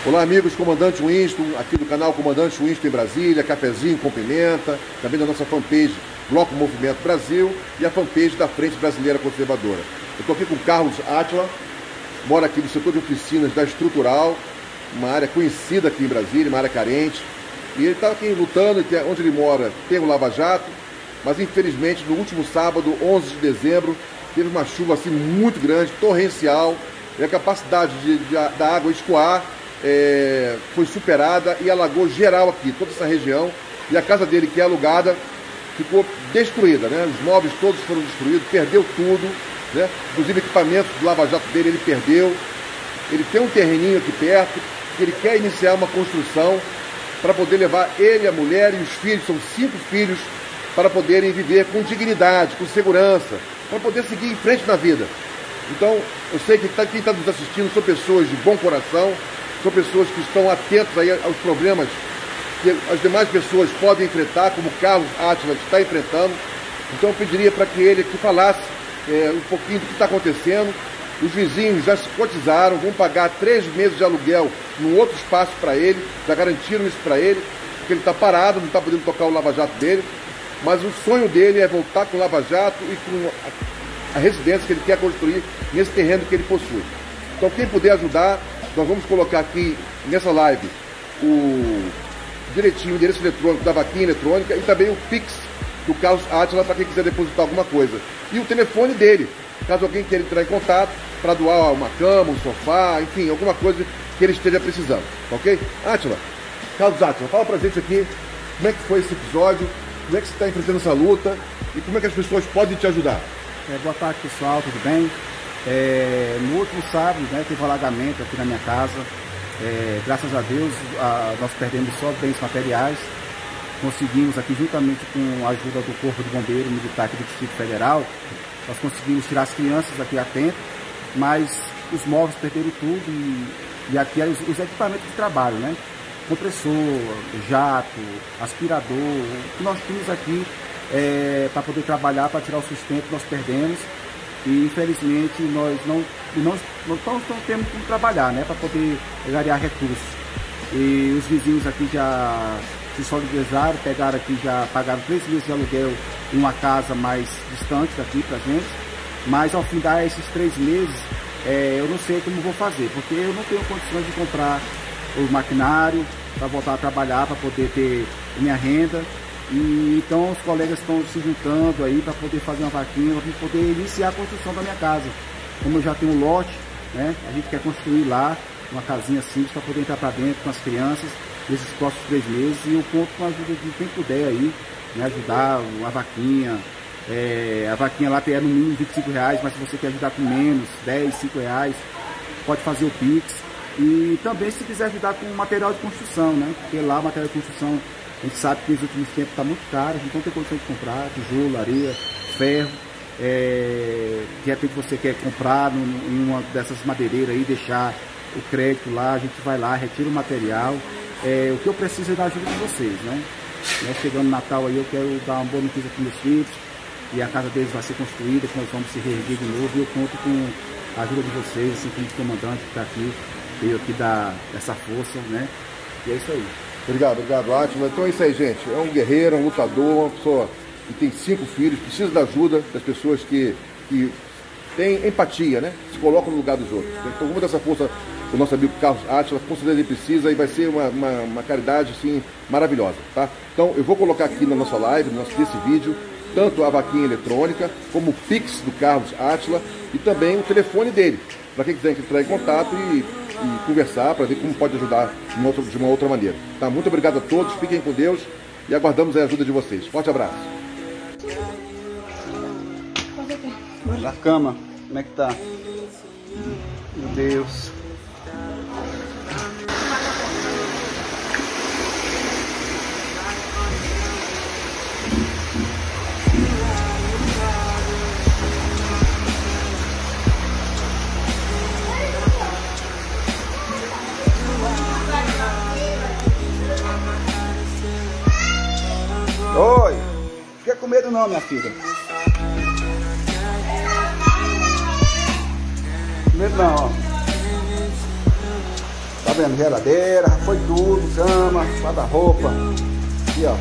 Olá, amigos, Comandante Winston, aqui do canal Comandante Winston em Brasília, cafezinho com pimenta, também da nossa fanpage Bloco Movimento Brasil e a fanpage da Frente Brasileira Conservadora. Eu estou aqui com o Carlos Átila, mora aqui no setor de oficinas da Estrutural, uma área conhecida aqui em Brasília, uma área carente, e ele está aqui lutando, e onde ele mora tem o Lava Jato, mas infelizmente no último sábado, 11 de dezembro, teve uma chuva assim muito grande, torrencial, e a capacidade da água escoar foi superada e alagou geral aqui, toda essa região, e a casa dele, que é alugada, ficou destruída, né? Os móveis todos foram destruídos, perdeu tudo, né? Inclusive equipamentos do Lava Jato dele ele perdeu. Ele tem um terreninho aqui perto, que ele quer iniciar uma construção para poder levar ele, a mulher e os filhos, são 5 filhos, para poderem viver com dignidade, com segurança, para poder seguir em frente na vida. Então, eu sei que quem está nos assistindo são pessoas de bom coração, são pessoas que estão atentas aí aos problemas que as demais pessoas podem enfrentar, como o Carlos Átila está enfrentando. Então eu pediria para que ele aqui falasse um pouquinho do que está acontecendo. Os vizinhos já se cotizaram, vão pagar 3 meses de aluguel num outro espaço para ele, já garantiram isso para ele, porque ele está parado, não está podendo tocar o Lava Jato dele, mas o sonho dele é voltar com o Lava Jato e com a residência que ele quer construir nesse terreno que ele possui. Então quem puder ajudar, nós vamos colocar aqui nessa live o endereço eletrônico da vaquinha eletrônica e também o Pix do Carlos Átila para quem quiser depositar alguma coisa. E o telefone dele, caso alguém queira entrar em contato para doar uma cama, um sofá, enfim, alguma coisa que ele esteja precisando, ok? Átila, Carlos Átila, fala pra gente aqui como é que foi esse episódio, como é que você está enfrentando essa luta e como é que as pessoas podem te ajudar. Boa tarde, pessoal, tudo bem? No último sábado, né, teve um alagamento aqui na minha casa. Graças a Deus, nós perdemos só bens materiais. Conseguimos aqui, juntamente com a ajuda do Corpo de Bombeiro Militar aqui do Distrito Federal, nós conseguimos tirar as crianças aqui a tempo, mas os móveis perderam tudo e aqui os equipamentos de trabalho, né? Compressor, jato, aspirador, o que nós tínhamos aqui para poder trabalhar, para tirar o sustento, nós perdemos. E infelizmente nós não temos como trabalhar, né, para poder ganhar recursos. E os vizinhos aqui já se solidarizaram, pegaram aqui, já pagaram 3 meses de aluguel em uma casa mais distante daqui pra gente. Mas ao fim desses 3 meses, eu não sei como vou fazer, porque eu não tenho condições de comprar o maquinário para voltar a trabalhar, para poder ter minha renda. E então os colegas estão se juntando aí para poder fazer uma vaquinha, para poder iniciar a construção da minha casa. Como eu já tenho um lote, né, a gente quer construir lá uma casinha simples para poder entrar para dentro com as crianças nesses próximos 3 meses. E eu conto com a ajuda de quem puder aí, né, ajudar a vaquinha. A vaquinha lá é no mínimo R$25, mas se você quer ajudar com menos, 10, R$5, pode fazer o Pix. E também se quiser ajudar com material de construção, né, porque lá o material de construção a gente sabe que nos últimos tempos está muito caro, a gente não tem condição de comprar tijolo, areia, ferro. De repente você quer comprar em uma dessas madeireiras aí, deixar o crédito lá, a gente vai lá, retira o material. O que eu preciso é da ajuda de vocês, né? Chegando no Natal aí, eu quero dar uma boa notícia para meus filhos, e a casa deles vai ser construída, que nós vamos se reerguer de novo, e eu conto com a ajuda de vocês, assim como o comandante que está aqui, veio aqui dar essa força, né? E é isso aí. Obrigado, Átila. Então é isso aí, gente. É um guerreiro, um lutador, uma pessoa que tem 5 filhos, precisa da ajuda das pessoas que têm empatia, né? Se colocam no lugar dos outros. Então vamos dar essa força do nosso amigo Carlos Átila, com certeza ele precisa, e vai ser uma caridade assim, maravilhosa, tá? Então eu vou colocar aqui na nossa live, nesse vídeo, tanto a vaquinha eletrônica, como o Pix do Carlos Átila e também o telefone dele, para quem quiser entrar em contato e conversar para ver como pode ajudar de uma outra maneira. Tá? Muito obrigado a todos, fiquem com Deus e aguardamos a ajuda de vocês. Forte abraço. Na cama, como é que tá? Meu Deus. Oi, fica com medo não, minha filha. Com medo não, ó. Tá vendo? Geladeira, foi tudo, cama, guarda-roupa. Aqui, ó.